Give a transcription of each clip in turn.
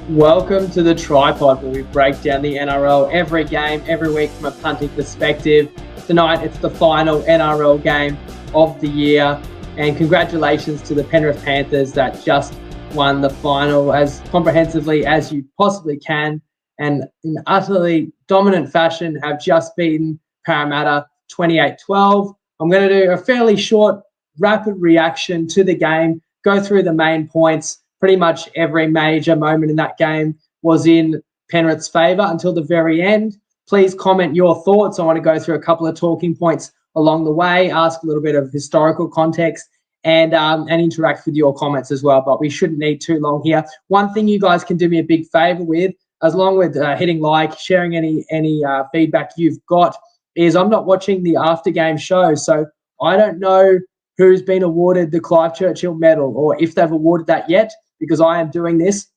Welcome to the TryPod, where we break down the NRL every game, every week from a punting perspective. Tonight, it's the final NRL game of the year, and congratulations to the Penrith Panthers that just won the final as comprehensively as you possibly can, and in utterly dominant fashion have just beaten Parramatta 28-12. I'm going to do a fairly short, rapid reaction to the game, go through the main points. Pretty much every major moment in that game was in Penrith's favour until the very end. Please comment your thoughts. I want to go through a couple of talking points along the way, ask a little bit of historical context, and interact with your comments as well. But we shouldn't need too long here. One thing you guys can do me a big favour with, as long with hitting like, sharing any feedback you've got, is I'm not watching the after game show, so I don't know who's been awarded the Clive Churchill medal or if they've awarded that yet, because I am doing this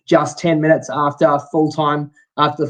just 10 minutes after the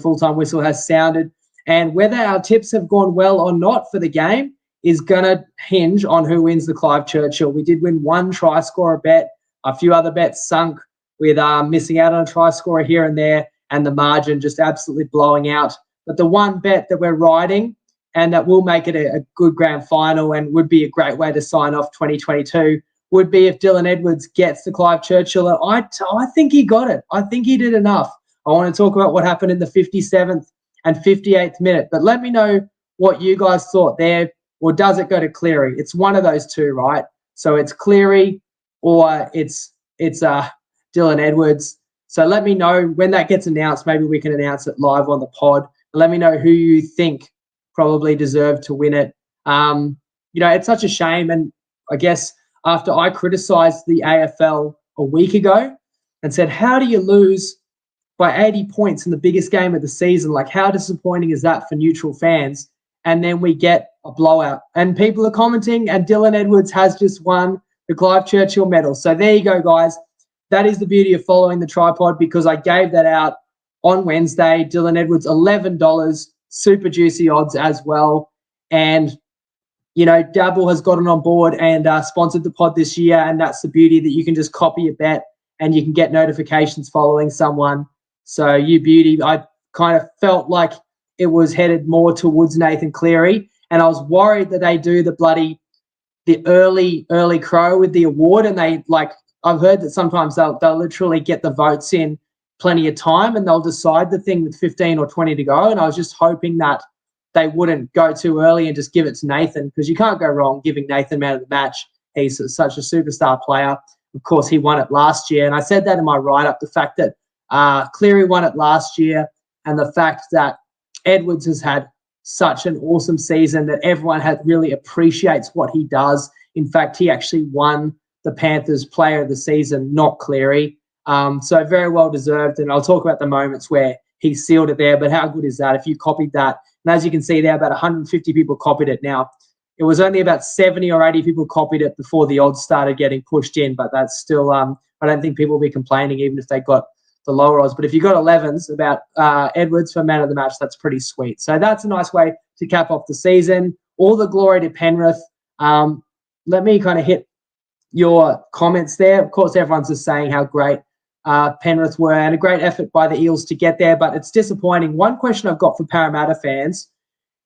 full-time whistle has sounded. And whether our tips have gone well or not for the game is going to hinge on who wins the Clive Churchill. We did win one try scorer bet. A few other bets sunk with missing out on a try scorer here and there, and the margin just absolutely blowing out. But the one bet that we're riding and that will make it a good grand final and would be a great way to sign off 2022 would be if Dylan Edwards gets the Clive Churchill. And I think he got it. I think he did enough. I want to talk about what happened in the 57th and 58th minute. But let me know what you guys thought there. Or does it go to Cleary? It's one of those two, right? So it's Cleary or it's Dylan Edwards. So let me know when that gets announced. Maybe we can announce it live on the pod. Let me know who you think probably deserved to win it. It's such a shame. And I guess after I criticised the AFL a week ago and said, how do you lose by 80 points in the biggest game of the season? Like, how disappointing is that for neutral fans? And then we get a blowout. And people are commenting, and Dylan Edwards has just won the Clive Churchill medal. So there you go, guys. That is the beauty of following the TryPod, because I gave that out on Wednesday. Dylan Edwards, $11, super juicy odds as well. And Dabble has gotten on board and sponsored the pod this year, and that's the beauty, that you can just copy a bet and you can get notifications following someone. So you beauty. I kind of felt like it was headed more towards Nathan Cleary, and I was worried that they do the early crow with the award, and I've heard that sometimes they'll literally get the votes in plenty of time and they'll decide the thing with 15 or 20 to go, and I was just hoping that they wouldn't go too early and just give it to Nathan, because you can't go wrong giving Nathan man of the match. He's such a superstar player. Of course, he won it last year. And I said that in my write-up, the fact that Cleary won it last year and the fact that Edwards has had such an awesome season that everyone really appreciates what he does. In fact, he actually won the Panthers Player of the Season, not Cleary. So very well deserved. And I'll talk about the moments where he sealed it there. But how good is that if you copied that? And as you can see there, about 150 people copied it. Now, it was only about 70 or 80 people copied it before the odds started getting pushed in, but that's still, I don't think people will be complaining even if they got the lower odds. But if you got 11s about Edwards for man of the match, that's pretty sweet. So that's a nice way to cap off the season. All the glory to Penrith. Let me kind of hit your comments there. Of course, everyone's just saying how great Penrith were, and a great effort by the Eels to get there, but it's disappointing. One question I've got for Parramatta fans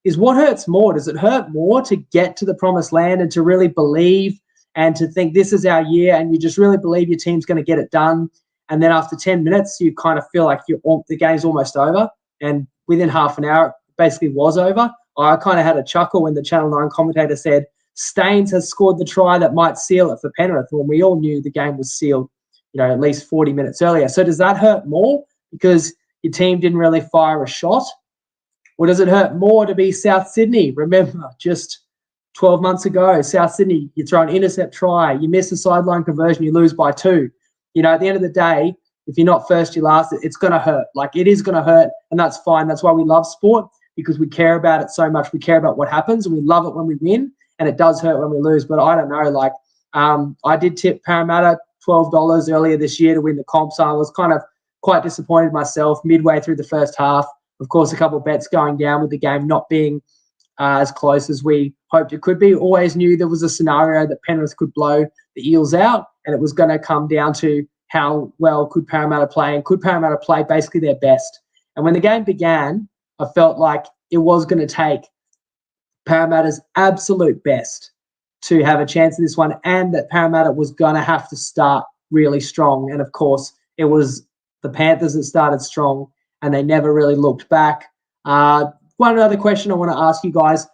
is, what hurts more? Does it hurt more to get to the promised land and to really believe and to think this is our year, and you just really believe your team's going to get it done, and then after 10 minutes you kind of feel like the game's almost over, and within half an hour it basically was over? I kind of had a chuckle when the Channel 9 commentator said Staines has scored the try that might seal it for Penrith, when we all knew the game was sealed at least 40 minutes earlier. So does that hurt more because your team didn't really fire a shot? Or does it hurt more to be South Sydney? Remember, just 12 months ago, South Sydney, you throw an intercept try, you miss a sideline conversion, you lose by 2. At the end of the day, if you're not first, you're last. It's going to hurt. Like, it is going to hurt, and that's fine. That's why we love sport, because we care about it so much. We care about what happens, and we love it when we win, and it does hurt when we lose. But I don't know, I did tip Parramatta $12 earlier this year to win the comp, so I was kind of quite disappointed myself midway through the first half. Of course, a couple of bets going down with the game not being as close as we hoped it could be. Always knew there was a scenario that Penrith could blow the Eels out, and it was going to come down to how well could Parramatta play, and could Parramatta play basically their best. And when the game began, I felt like it was going to take Parramatta's absolute best to have a chance in this one, and that Parramatta was going to have to start really strong. And, of course, it was the Panthers that started strong, and they never really looked back. One other question I want to ask you guys,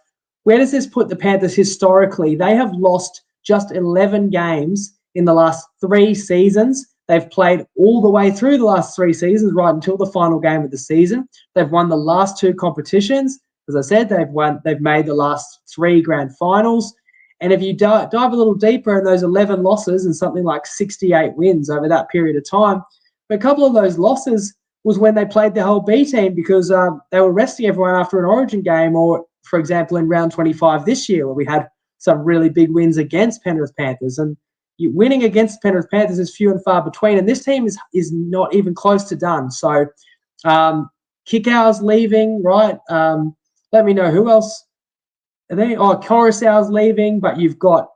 where does this put the Panthers historically? They have lost just 11 games in the last 3 seasons. They've played all the way through the last 3 seasons, right until the final game of the season. They've won the last 2 competitions. As I said, they've made the last 3 grand finals. And if you dive a little deeper in those 11 losses and something like 68 wins over that period of time, a couple of those losses was when they played the whole B team because they were resting everyone after an Origin game, or, for example, in round 25 this year where we had some really big wins against Penrith Panthers. And winning against Penrith Panthers is few and far between, and this team is not even close to done. So Kikau's leaving, right? Let me know who else. Coruscant's leaving, but you've got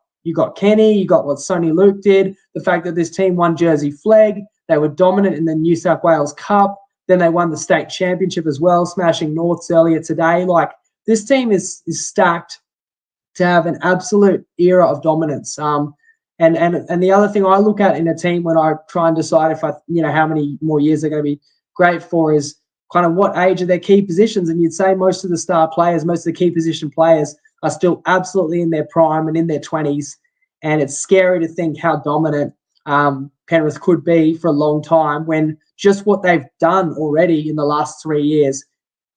Kenny, you got what Sonny Luke did, the fact that this team won Jersey Flag, they were dominant in the New South Wales Cup, then they won the state championship as well, smashing Norths earlier today. Like, this team is stacked to have an absolute era of dominance. And the other thing I look at in a team when I try and decide if how many more years they're going to be great for is kind of what age are their key positions. And you'd say most of the star players, most of the key position players are still absolutely in their prime and in their 20s. And it's scary to think how dominant Penrith could be for a long time when just what they've done already in the last 3 years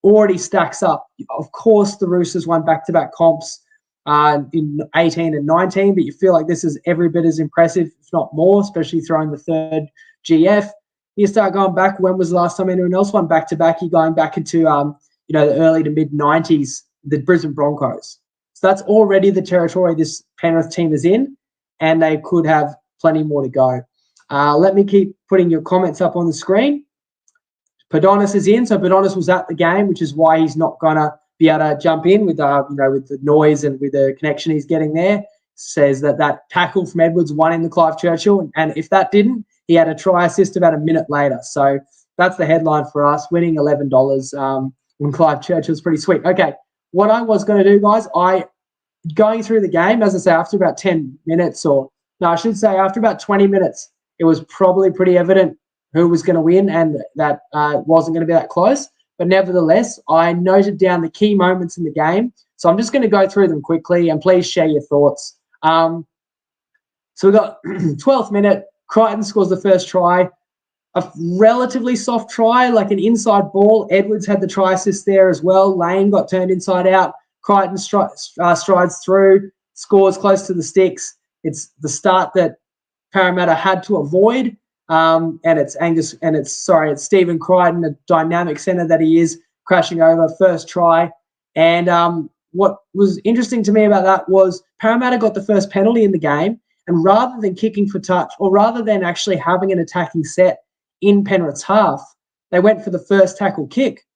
already stacks up. Of course, the Roosters won back-to-back comps in 18 and 19, but you feel like this is every bit as impressive, if not more, especially throwing the third GF. You start going back, when was the last time anyone else won back-to-back? You're going back into the early to mid-90s, the Brisbane Broncos. So that's already the territory this Penrith team is in, and they could have plenty more to go. Let me keep putting your comments up on the screen. Padonis is in, so Padonis was at the game, which is why he's not going to be able to jump in with with the noise and with the connection he's getting there. Says that tackle from Edwards won in the Clive Churchill, and if that didn't, he had a try assist about a minute later. So that's the headline for us, winning $11 when Clive Churchill's pretty sweet. Okay, what I was going to do, guys, going through the game, as I say, after about 10 minutes, after about 20 minutes, it was probably pretty evident who was going to win and that it wasn't going to be that close. But nevertheless, I noted down the key moments in the game. So I'm just going to go through them quickly, and please share your thoughts. So we got 12th minute, Crichton scores the first try, a relatively soft try, like an inside ball. Edwards had the try assist there as well. Lane got turned inside out. Crichton strides through, scores close to the sticks. It's the start that Parramatta had to avoid. And it's Stephen Crichton, the dynamic centre that he is, crashing over, first try. And what was interesting to me about that was Parramatta got the first penalty in the game, and rather than kicking for touch, or rather than actually having an attacking set in Penrith's half, they went for the first tackle kick.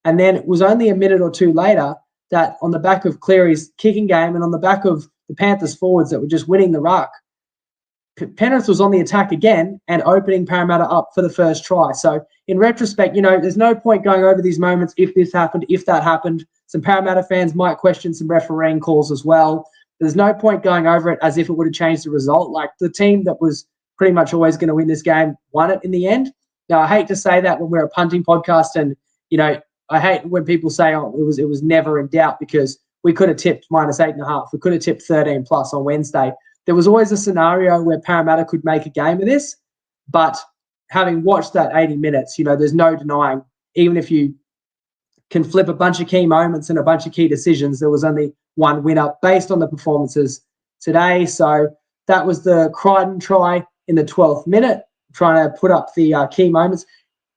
And then it was only a minute or two later that, on the back of Cleary's kicking game and on the back of the Panthers forwards that were just winning the ruck, Penrith was on the attack again and opening Parramatta up for the first try. So in retrospect, there's no point going over these moments if this happened, if that happened. Some Parramatta fans might question some refereeing calls as well. There's no point going over it as if it would have changed the result. Like, the team that was pretty much always going to win this game won it in the end. Now, I hate to say that when we're a punting podcast, and, I hate when people say, it was never in doubt, because we could have tipped -8.5. We could have tipped 13+ on Wednesday. There was always a scenario where Parramatta could make a game of this, but having watched that 80 minutes, there's no denying, even if you can flip a bunch of key moments and a bunch of key decisions, there was only one winner based on the performances today. So that was the Crichton try in the 12th minute, trying to put up the key moments.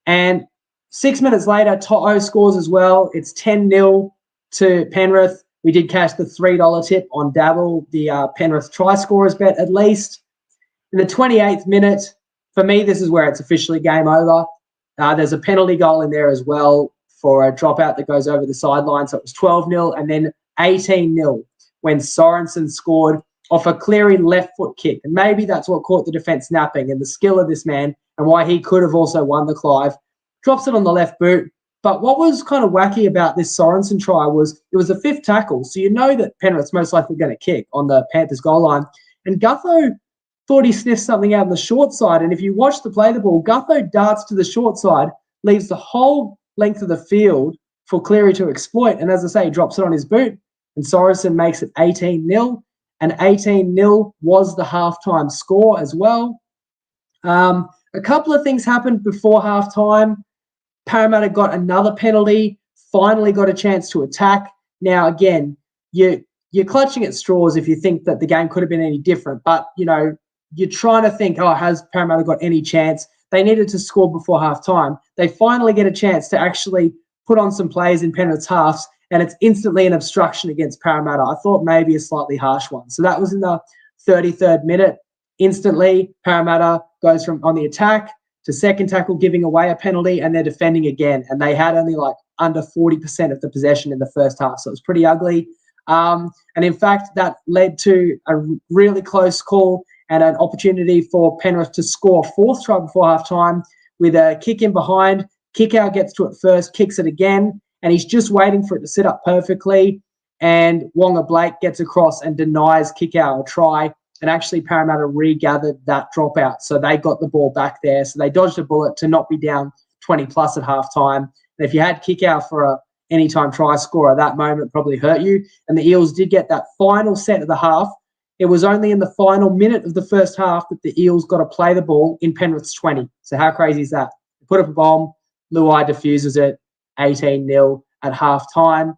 And 6 minutes later, To'o scores as well. It's 10-0 to Penrith. We did cash the $3 tip on Dabble, the Penrith try scorers bet at least. In the 28th minute, for me, this is where it's officially game over. There's a penalty goal in there as well for a dropout that goes over the sideline. So it was 12-0 and then 18-0 when Sorensen scored off a Cleary left foot kick. And maybe that's what caught the defence napping, and the skill of this man and why he could have also won the Clive. Drops it on the left boot. But what was kind of wacky about this Sorensen try was it was the fifth tackle. So you know that Penrith's most likely going to kick on the Panthers goal line. And Gutho thought he sniffed something out on the short side. And if you watch the play of the ball, Gutho darts to the short side, leaves the whole length of the field for Cleary to exploit. And as I say, he drops it on his boot. And Sorensen makes it 18-0. And 18-0 was the halftime score as well. A couple of things happened before halftime. Parramatta got another penalty, finally got a chance to attack. Now, again, you're clutching at straws if you think that the game could have been any different. But, you know, you're trying to think, oh, has Parramatta got any chance? They needed to score before halftime. They finally get a chance to actually put on some plays in Penrith's halves, and it's instantly an obstruction against Parramatta. I thought maybe a slightly harsh one. So that was in the 33rd minute. Instantly, Parramatta goes from on the attack to second tackle, giving away a penalty, and they're defending again. And they had only like under 40% of the possession in the first half. So it was pretty ugly. And in fact, that led to a really close call and an opportunity for Penrith to score a fourth try before halftime with a kick in behind. Kickout gets to it first, kicks it again, and he's just waiting for it to sit up perfectly. And Wonga Blake gets across and denies Kickout a try. And actually, Parramatta regathered that dropout. So they got the ball back there. So they dodged a bullet to not be down 20 plus at halftime. And if you had Kickout for a anytime try scorer, that moment probably hurt you. And the Eels did get that final set of the half. It was only in the final minute of the first half that the Eels got to play the ball in Penrith's 20. So how crazy is that? They put up a bomb. Luai diffuses it, 18-0 at halftime.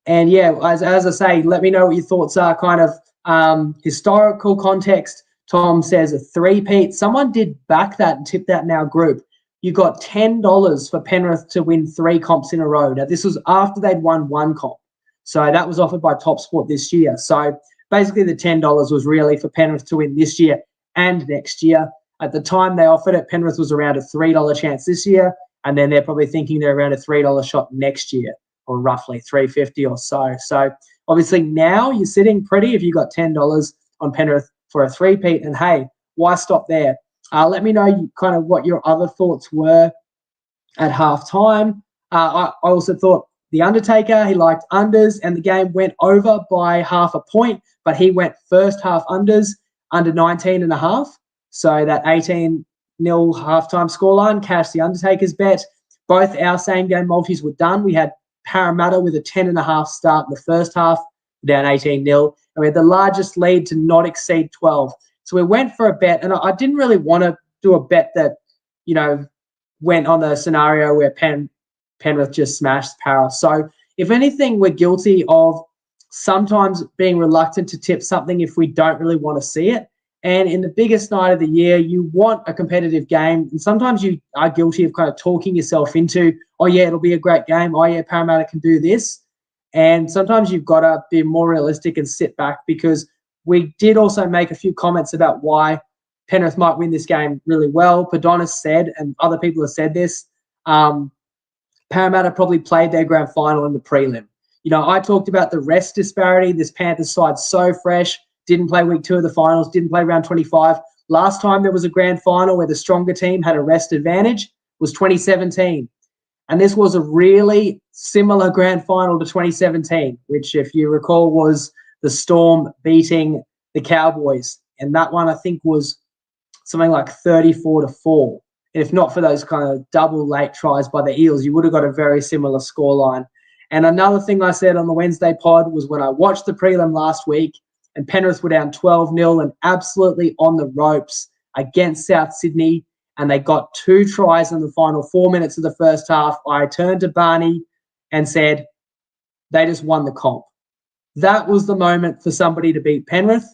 And yeah, as I say, let me know what your thoughts are. Kind of historical context. Tom says a three-peat. Someone did back that and tip that in our group. You got $10 for Penrith to win 3 comps in a row. Now, this was after they'd won 1 comp. So that was offered by TopSport this year. So basically the $10 was really for Penrith to win this year and next year. At the time they offered it, Penrith was around a $3 chance this year, and then they're probably thinking they're around a $3 shot next year, or roughly $3.50 or so. So obviously now you're sitting pretty if you got $10 on Penrith for a three-peat. And hey, why stop there? Let me know kind of what your other thoughts were at halftime. I also thought The Undertaker, he liked unders, and the game went over by half a point, but he went first half unders, under 19.5. So that 18-0 halftime scoreline cashed the Undertaker's bet. Both our same-game multis were done. We had Parramatta with a 10.5 start in the first half, down 18-0, and we had the largest lead to not exceed 12. So we went for a bet, and I didn't really want to do a bet that, you know, went on the scenario where Penrith just smashed Para. So if anything, we're guilty of sometimes being reluctant to tip something if we don't really want to see it. And in the biggest night of the year, you want a competitive game. And sometimes you are guilty of kind of talking yourself into, oh, yeah, it'll be a great game. Oh, yeah, Parramatta can do this. And sometimes you've got to be more realistic and sit back, because we did also make a few comments about why Penrith might win this game really well. Padonis said, and other people have said this, Parramatta probably played their grand final in the prelim. You know, I talked about the rest disparity. This Panthers side so fresh, didn't play week 2 of the finals, didn't play round 25. Last time there was a grand final where the stronger team had a rest advantage was 2017. And this was a really similar grand final to 2017, which, if you recall, was the Storm beating the Cowboys. And that one, I think, was something like 34-4. And if not for those kind of double late tries by the Eels, you would have got a very similar scoreline. And another thing I said on the Wednesday pod was when I watched the prelim last week and Penrith were down 12-0 and absolutely on the ropes against South Sydney, and they got 2 tries in the final 4 minutes of the first half, I turned to Barney and said, they just won the comp. That was the moment for somebody to beat Penrith.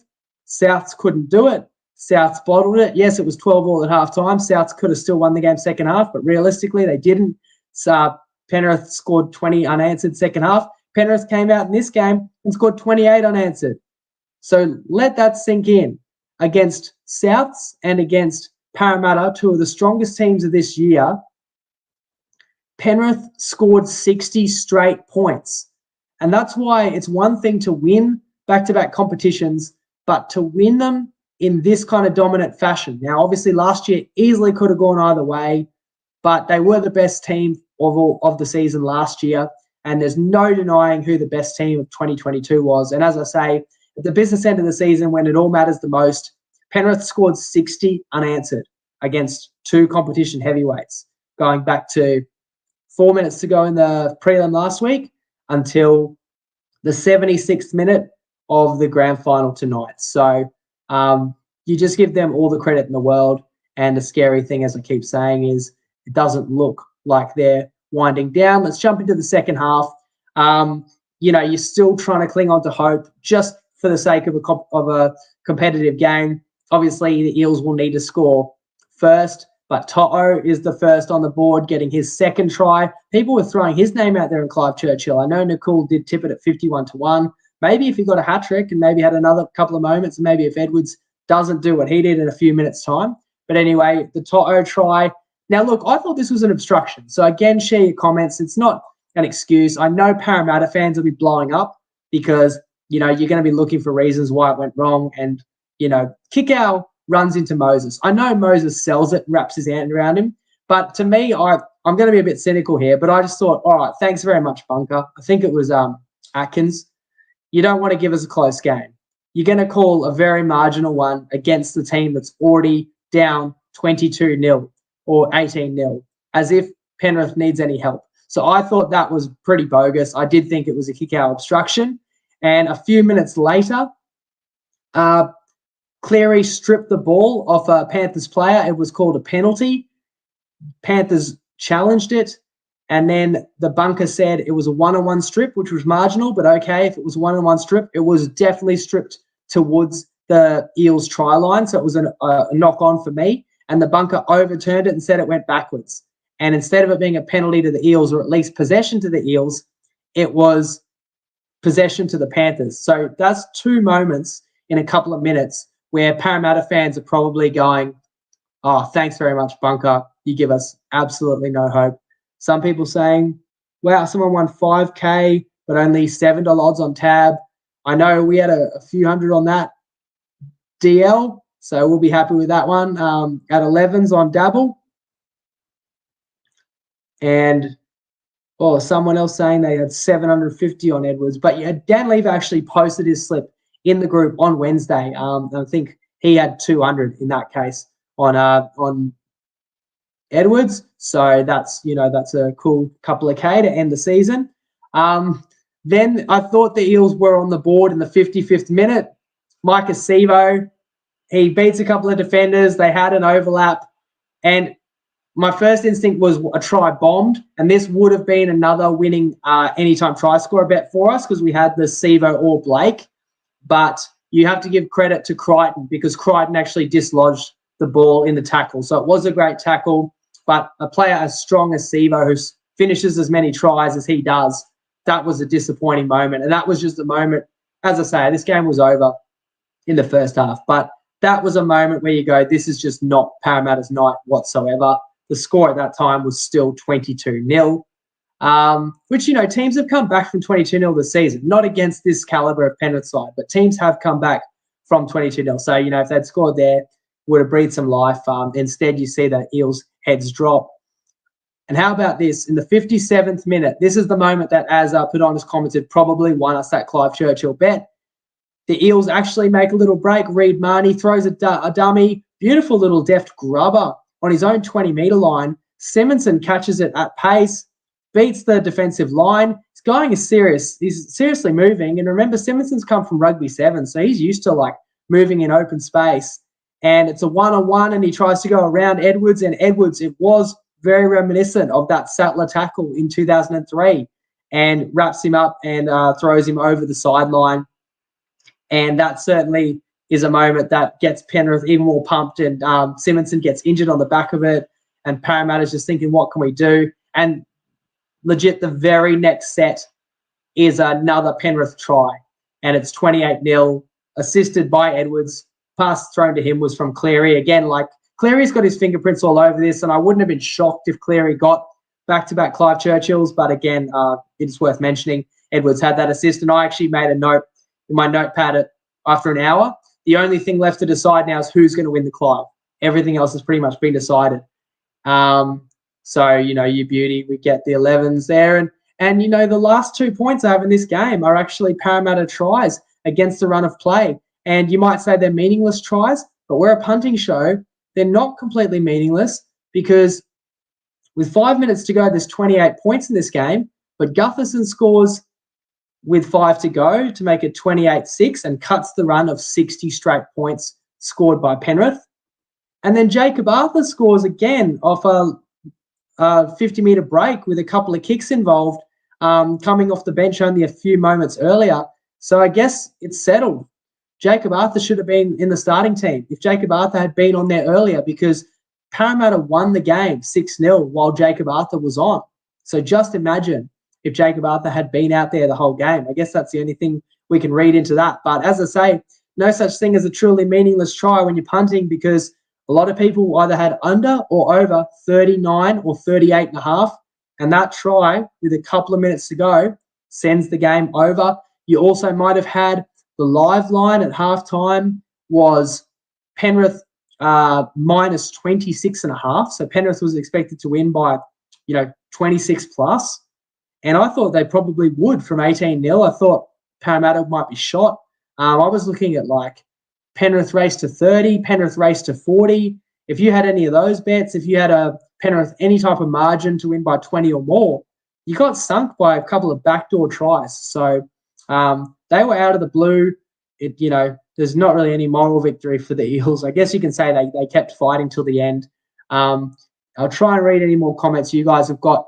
Souths couldn't do it. Souths bottled it. Yes, it was 12-all at halftime. Souths could have still won the game second half, but realistically they didn't. So Penrith scored 20 unanswered second half. Penrith came out in this game and scored 28 unanswered. So let that sink in. Against Souths and against Parramatta, 2 of the strongest teams of this year, Penrith scored 60 straight points. And that's why it's one thing to win back-to-back competitions, but to win them in this kind of dominant fashion. Now, obviously, last year easily could have gone either way, but they were the best team of the season last year, and there's no denying who the best team of 2022 was. And as I say, at the business end of the season, when it all matters the most, Penrith scored 60 unanswered against two competition heavyweights, going back to 4 minutes to go in the prelim last week until the 76th minute of the grand final tonight. So you just give them all the credit in the world. And the scary thing, as I keep saying, is it doesn't look like they're winding down. Let's jump into the second half. You're still trying to cling on to hope just for the sake of a competitive game. Obviously, the Eels will need to score first, but To'o is the first on the board, getting his second try. People were throwing his name out there in Clive Churchill. I know Nicole did tip it at 51-1. Maybe if he got a hat trick and maybe had another couple of moments, and maybe if Edwards doesn't do what he did in a few minutes' time. But anyway, the To'o try. Now, look, I thought this was an obstruction. So, again, share your comments. It's not an excuse. I know Parramatta fans will be blowing up because, you're going to be looking for reasons why it went wrong. And, Kikau runs into Moses. I know Moses sells it, wraps his hand around him. But to me, I'm going to be a bit cynical here, but I just thought, all right, thanks very much, Bunker. I think it was Atkins. You don't want to give us a close game. You're going to call a very marginal one against the team that's already down 22-0 or 18-0, as if Penrith needs any help. So I thought that was pretty bogus. I did think it was a kick-out obstruction. And a few minutes later, Cleary stripped the ball off a Panthers player. It was called a penalty. Panthers challenged it. And then the Bunker said it was a one-on-one strip, which was marginal, but okay, if it was a one-on-one strip, it was definitely stripped towards the Eels try line. So it was a knock-on for me. And the Bunker overturned it and said it went backwards. And instead of it being a penalty to the Eels, or at least possession to the Eels, it was possession to the Panthers. So that's two moments in a couple of minutes where Parramatta fans are probably going, oh, thanks very much, Bunker. You give us absolutely no hope. Some people saying, wow, someone won 5K, but only $7 odds on tab. I know we had a few hundred on that DL, so we'll be happy with that one. At 11s on Dabble. And someone else saying they had 750 on Edwards. But yeah, Dan Lever actually posted his slip in the group on Wednesday. I think he had 200 in that case on Edwards. So that's a cool couple of K to end the season. Then I thought the Eels were on the board in the 55th minute. Micah Sevo, he beats a couple of defenders. They had an overlap. And my first instinct was a try bombed. And this would have been another winning anytime try scorer bet for us because we had the Sevo or Blake. But you have to give credit to Crichton because Crichton actually dislodged the ball in the tackle. So it was a great tackle. But a player as strong as Sevo, who finishes as many tries as he does, that was a disappointing moment. And that was just a moment, as I say, this game was over in the first half. But that was a moment where you go, this is just not Parramatta's night whatsoever. The score at that time was still 22-0, which, teams have come back from 22-0 this season, not against this calibre of Penrith side, but teams have come back from 22-0. So, if they'd scored there, would have breathed some life. Instead, you see the Eels' heads drop. And how about this? In the 57th minute, this is the moment that, as Padonis commented, probably won us that Clive Churchill bet. The Eels actually make a little break. Reid Marnie throws a dummy, beautiful little deft grubber on his own 20-metre line. Simonson catches it at pace, beats the defensive line. He's seriously moving. And remember, Simonson's come from Rugby 7, so he's used to, moving in open space. And it's a one-on-one, and he tries to go around Edwards. And Edwards, it was very reminiscent of that Sattler tackle in 2003, and wraps him up and throws him over the sideline. And that certainly is a moment that gets Penrith even more pumped. And Simonson gets injured on the back of it. And Parramatta's just thinking, what can we do? And legit, the very next set is another Penrith try. And it's 28-0, assisted by Edwards. Pass thrown to him was from Cleary. Again, Cleary's got his fingerprints all over this, and I wouldn't have been shocked if Cleary got back-to-back Clive Churchills. But again, it's worth mentioning. Edwards had that assist. And I actually made a note in my notepad after an hour. The only thing left to decide now is who's going to win the Clive. Everything else has pretty much been decided. So, you beauty, we get the 11s there. And the last 2 points I have in this game are actually Parramatta tries against the run of play. And you might say they're meaningless tries, but we're a punting show. They're not completely meaningless because with 5 minutes to go, there's 28 points in this game, but Gutherson scores with 5 to go to make it 28-6 and cuts the run of 60 straight points scored by Penrith. And then Jacob Arthur scores again off a 50-metre break with a couple of kicks involved, coming off the bench only a few moments earlier. So I guess it's settled. Jacob Arthur should have been in the starting team if Jacob Arthur had been on there earlier, because Parramatta won the game 6-0 while Jacob Arthur was on. So just imagine if Jacob Arthur had been out there the whole game. I guess that's the only thing we can read into that. But as I say, no such thing as a truly meaningless try when you're punting, because a lot of people either had under or over 39 or 38.5. And that try with a couple of minutes to go sends the game over. You also might have had the live line at halftime was Penrith minus 26.5. So Penrith was expected to win by, 26 plus. And I thought they probably would from 18-0. I thought Parramatta might be shot. I was looking at Penrith race to 30, Penrith race to 40. If you had any of those bets, if you had a Penrith any type of margin to win by 20 or more, you got sunk by a couple of backdoor tries. So they were out of the blue. There's not really any moral victory for the Eels. I guess you can say they kept fighting till the end. I'll try and read any more comments you guys have got.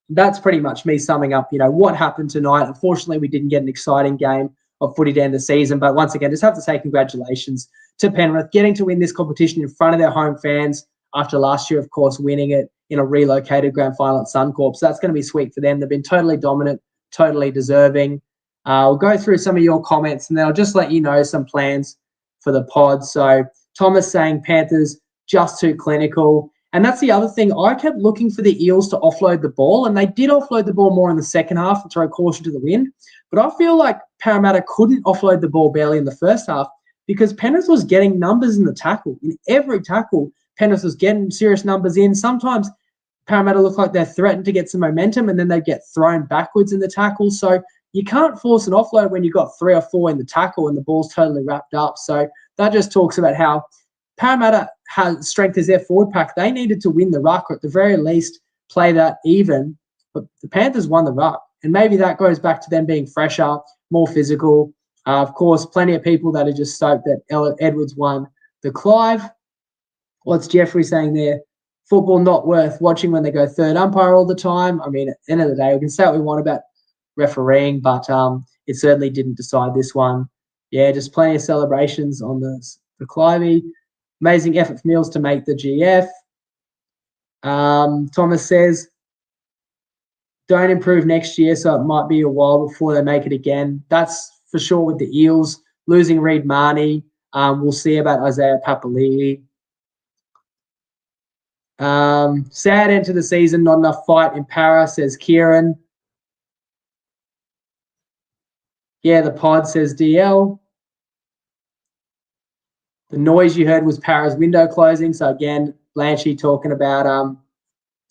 That's pretty much me summing up, what happened tonight. Unfortunately, we didn't get an exciting game of footy to end the season. But once again, just have to say congratulations to Penrith getting to win this competition in front of their home fans after last year, of course, winning it in a relocated grand final at Suncorp. So that's going to be sweet for them. They've been totally dominant, totally deserving. We'll go through some of your comments and then I'll just let you know some plans for the pod. So Thomas saying Panthers just too clinical. And that's the other thing. I kept looking for the Eels to offload the ball, and they did offload the ball more in the second half and throw caution to the wind. But I feel like Parramatta couldn't offload the ball barely in the first half because Penrith was getting numbers in the tackle. In every tackle, Penrith was getting serious numbers in. Sometimes Parramatta look like they're threatened to get some momentum and then they get thrown backwards in the tackle. So you can't force an offload when you've got 3 or 4 in the tackle and the ball's totally wrapped up. So that just talks about how Parramatta has strength as their forward pack. They needed to win the ruck, or at the very least play that even. But the Panthers won the ruck. And maybe that goes back to them being fresher, more physical. Of course, plenty of people that are just stoked that Edwards won the Clive. What's Jeffrey saying there? Football not worth watching when they go third umpire all the time. I mean, at the end of the day, we can say what we want about refereeing, but it certainly didn't decide this one. Yeah, just plenty of celebrations on the Clivey. Amazing effort from Eels to make the GF. Thomas says, don't improve next year, so it might be a while before they make it again. That's for sure with the Eels. Losing Reid Marnie. We'll see about Isaiah Papali'i. Sad end to the season, not enough fight in Para, says Kieran. Yeah, the pod, says DL. The noise you heard was Para's window closing. So again, Blanchy talking about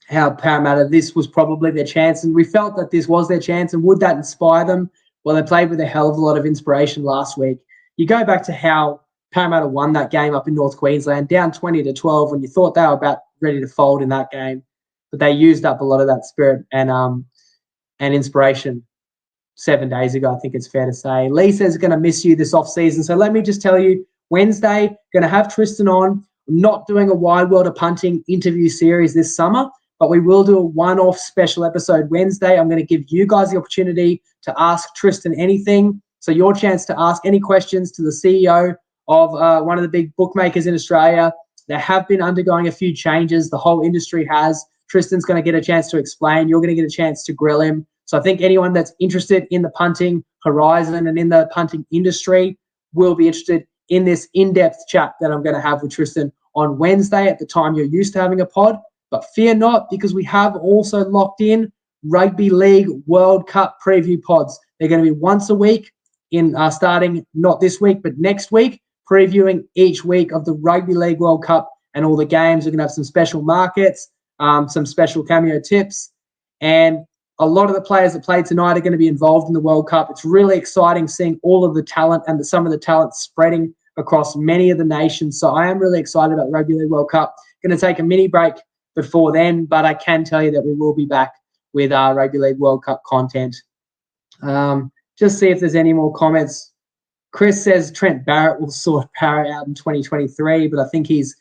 how Parramatta, this was probably their chance. And we felt that this was their chance. And would that inspire them? Well, they played with a hell of a lot of inspiration last week. You go back to how Parramatta won that game up in North Queensland, down 20-12 when you thought they were about ready to fold in that game. But they used up a lot of that spirit and inspiration 7 days ago, I think it's fair to say. Lee says going to miss you this off-season. So let me just tell you, Wednesday, going to have Tristan on. I'm not doing a Wide World of Punting interview series this summer, but we will do a one-off special episode Wednesday. I'm going to give you guys the opportunity to ask Tristan anything. So your chance to ask any questions to the CEO of one of the big bookmakers in Australia. They have been undergoing a few changes. The whole industry has. Tristan's going to get a chance to explain. You're going to get a chance to grill him. So I think anyone that's interested in the punting horizon and in the punting industry will be interested in this in-depth chat that I'm going to have with Tristan on Wednesday at the time you're used to having a pod. But fear not, because we have also locked in Rugby League World Cup preview pods. They're going to be once a week, starting not this week, but next week, previewing each week of the Rugby League World Cup and all the games. We're going to have some special markets, some special cameo tips, and a lot of the players that played tonight are going to be involved in the World Cup. It's really exciting seeing all of the talent and some of the talent spreading across many of the nations. So I am really excited about the Rugby League World Cup. Going to take a mini break before then, but I can tell you that we will be back with our Rugby League World Cup content. Just see if there's any more comments. Chris says Trent Barrett will sort Parrott out in 2023, but I think he's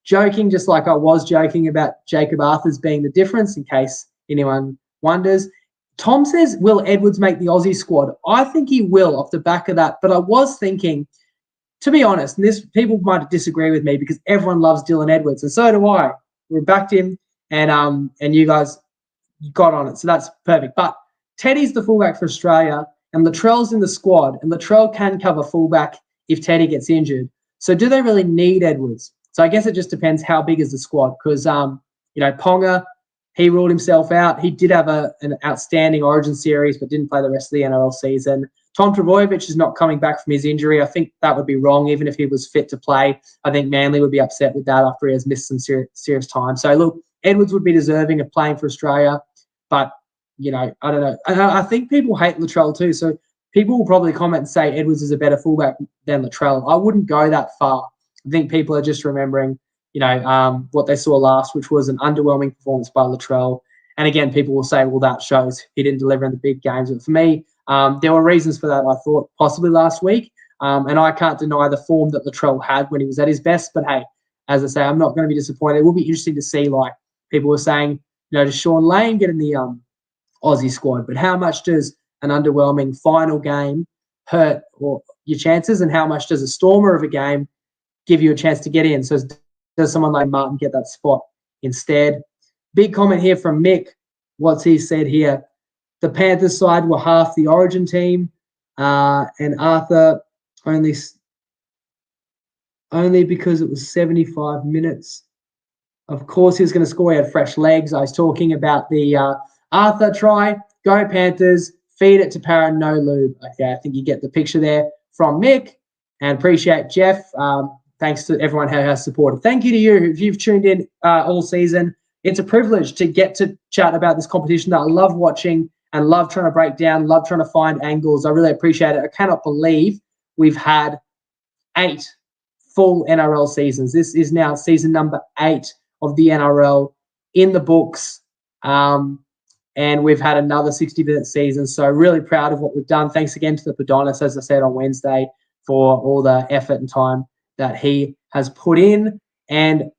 joking, just like I was joking about Jacob Arthurs being the difference, in case anyone wonders. Tom says, will Edwards make the Aussie squad? I think he will off the back of that, but I was thinking, to be honest, and this people might disagree with me because everyone loves Dylan Edwards, and so do I. We backed him, and you guys got on it, so that's perfect. But Teddy's the fullback for Australia, and Latrell's in the squad, and Latrell can cover fullback if Teddy gets injured. So do they really need Edwards? So I guess it just depends how big is the squad, because Ponga, he ruled himself out. He did have an outstanding Origin series, but didn't play the rest of the NRL season. Tom Trbojevic is not coming back from his injury. I think that would be wrong, even if he was fit to play. I think Manly would be upset with that after he has missed some serious time. So, look, Edwards would be deserving of playing for Australia, but, I don't know. And I think people hate Latrell too, so people will probably comment and say Edwards is a better fullback than Latrell. I wouldn't go that far. I think people are just remembering, what they saw last, which was an underwhelming performance by Latrell. And again, people will say, well, that shows he didn't deliver in the big games. But for me, there were reasons for that, I thought, possibly last week. And I can't deny the form that Latrell had when he was at his best. But, hey, as I say, I'm not going to be disappointed. It will be interesting to see, like people were saying, does Sean Lane get in the Aussie squad? But how much does an underwhelming final game hurt or your chances, and how much does a stormer of a game give you a chance to get in? So does someone like Martin get that spot instead? Big comment here from Mick. What's he said here? The Panthers side were half the Origin team, and Arthur only because it was 75 minutes. Of course, he was going to score. He had fresh legs. I was talking about the Arthur try. Go Panthers. Feed it to Parra, no lube. Okay, I think you get the picture there from Mick. And appreciate Jeff. Thanks to everyone who has supported. Thank you to you if you've tuned in all season. It's a privilege to get to chat about this competition that I love watching and love trying to break down, love trying to find angles. I really appreciate it. I cannot believe we've had 8 full NRL seasons. This is now season number 8 of the NRL in the books. And we've had another 60-minute season. So really proud of what we've done. Thanks again to the Padonis, as I said on Wednesday, for all the effort and time that he has put in. And,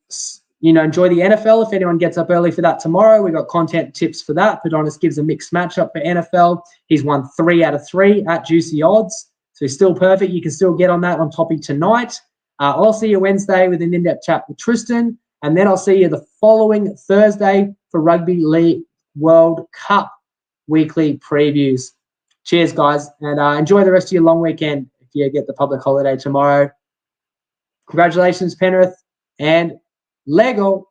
enjoy the NFL. If anyone gets up early for that tomorrow, we've got content tips for that. Padonis gives a mixed matchup for NFL. He's won 3 out of 3 at juicy odds. So he's still perfect. You can still get on that on Toppy tonight. I'll see you Wednesday with an in-depth chat with Tristan. And then I'll see you the following Thursday for Rugby League World Cup weekly previews. Cheers, guys. And enjoy the rest of your long weekend if you get the public holiday tomorrow. Congratulations, Penrith. And Lego.